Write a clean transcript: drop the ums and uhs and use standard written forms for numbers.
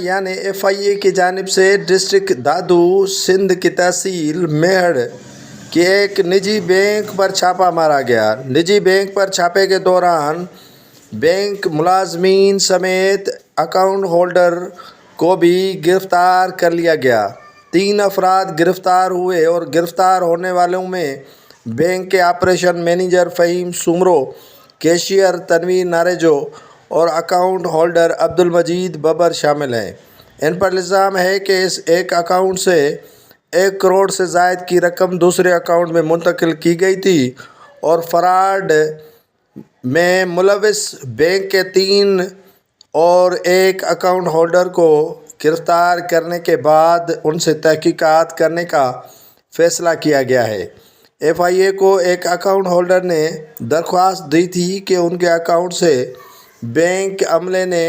یعنی FIA کی جانب سے ڈسٹرکٹ دادو سندھ کی تحصیل میڑ کے ایک نجی بینک پر چھاپہ مارا گیا۔ نجی بینک پر چھاپے کے دوران بینک ملازمین سمیت اکاؤنٹ ہولڈر کو بھی گرفتار کر لیا گیا۔ 3 افراد گرفتار ہوئے اور گرفتار ہونے والوں میں بینک کے operation manager Fahim Soomro, cashier Tanveer Narejo اور اکاؤنٹ ہولڈر عبدالمجید ببر شامل ہیں۔ ان پر الزام ہے کہ اس ایک اکاؤنٹ سے 1 کروڑ سے زائد کی رقم دوسرے اکاؤنٹ میں منتقل کی گئی تھی اور فراڈ میں ملوث بینک کے 3 اور 1 اکاؤنٹ ہولڈر کو گرفتار کرنے کے بعد ان سے تحقیقات کرنے کا فیصلہ کیا گیا ہے۔ FIA کو ایک اکاؤنٹ ہولڈر نے درخواست دی تھی کہ ان کے اکاؤنٹ سے بینک عملے نے